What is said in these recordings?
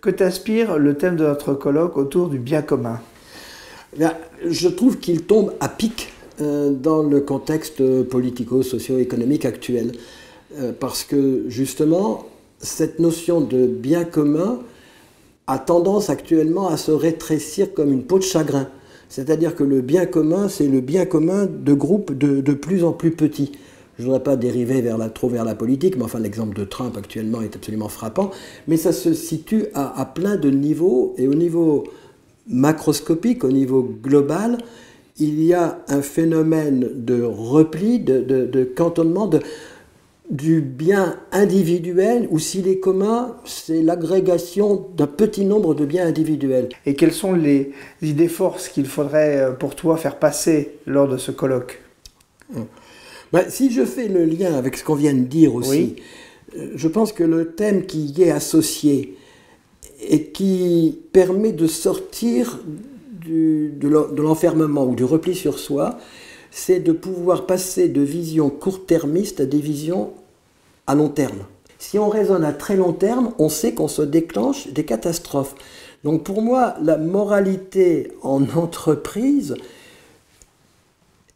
Que t'inspire le thème de notre colloque autour du bien commun? Bien, je trouve qu'il tombe à pic dans le contexte politico-socio-économique actuel. Parce que justement, cette notion de bien commun a tendance actuellement à se rétrécir comme une peau de chagrin. C'est-à-dire que le bien commun, c'est le bien commun de groupes de plus en plus petits. Je ne voudrais pas dériver trop vers la politique, mais enfin l'exemple de Trump actuellement est absolument frappant. Mais ça se situe à plein de niveaux, et au niveau macroscopique, au niveau global, il y a un phénomène de repli, de cantonnement, du bien individuel, ou s'il est commun, c'est l'agrégation d'un petit nombre de biens individuels. Et quelles sont les idées forces qu'il faudrait pour toi faire passer lors de ce colloque? Ben, si je fais le lien avec ce qu'on vient de dire aussi, oui. Je pense que le thème qui y est associé et qui permet de sortir de l'enfermement ou du repli sur soi, c'est de pouvoir passer de visions court-termistes à des visions à long terme. Si on raisonne à très long terme, on sait qu'on se déclenche des catastrophes. Donc pour moi, la moralité en entreprise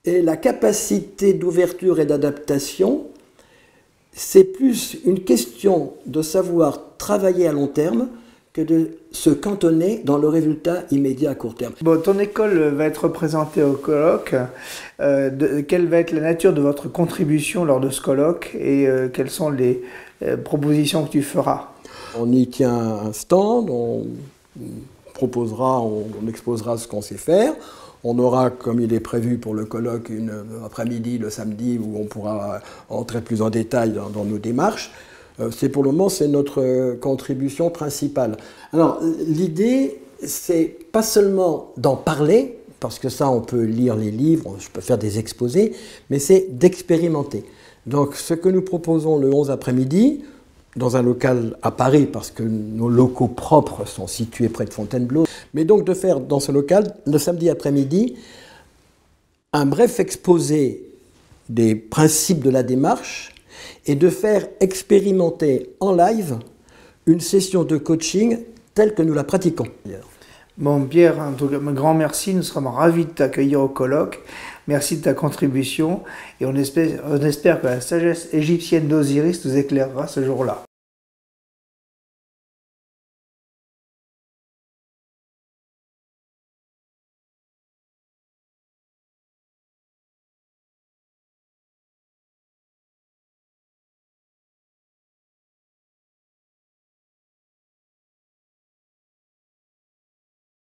et la capacité d'ouverture et d'adaptation, c'est plus une question de savoir travailler à long terme que de se cantonner dans le résultat immédiat à court terme. Bon, ton école va être représentée au colloque. Quelle va être la nature de votre contribution lors de ce colloque et quelles sont les propositions que tu feras? On y tient un stand, on proposera, on exposera ce qu'on sait faire. On aura, comme il est prévu pour le colloque, une après-midi le samedi où on pourra entrer plus en détail dans nos démarches. Pour le moment, c'est notre contribution principale. Alors, l'idée, c'est pas seulement d'en parler, parce que ça, on peut lire les livres, je peux faire des exposés, mais c'est d'expérimenter. Donc, ce que nous proposons le 11 après-midi, dans un local à Paris, parce que nos locaux propres sont situés près de Fontainebleau, mais donc de faire dans ce local, le samedi après-midi, un bref exposé des principes de la démarche, et de faire expérimenter en live une session de coaching telle que nous la pratiquons. Bon, Pierre, un grand merci, nous serons ravis de t'accueillir au colloque. Merci de ta contribution et on espère que la sagesse égyptienne d'Osiris nous éclairera ce jour-là.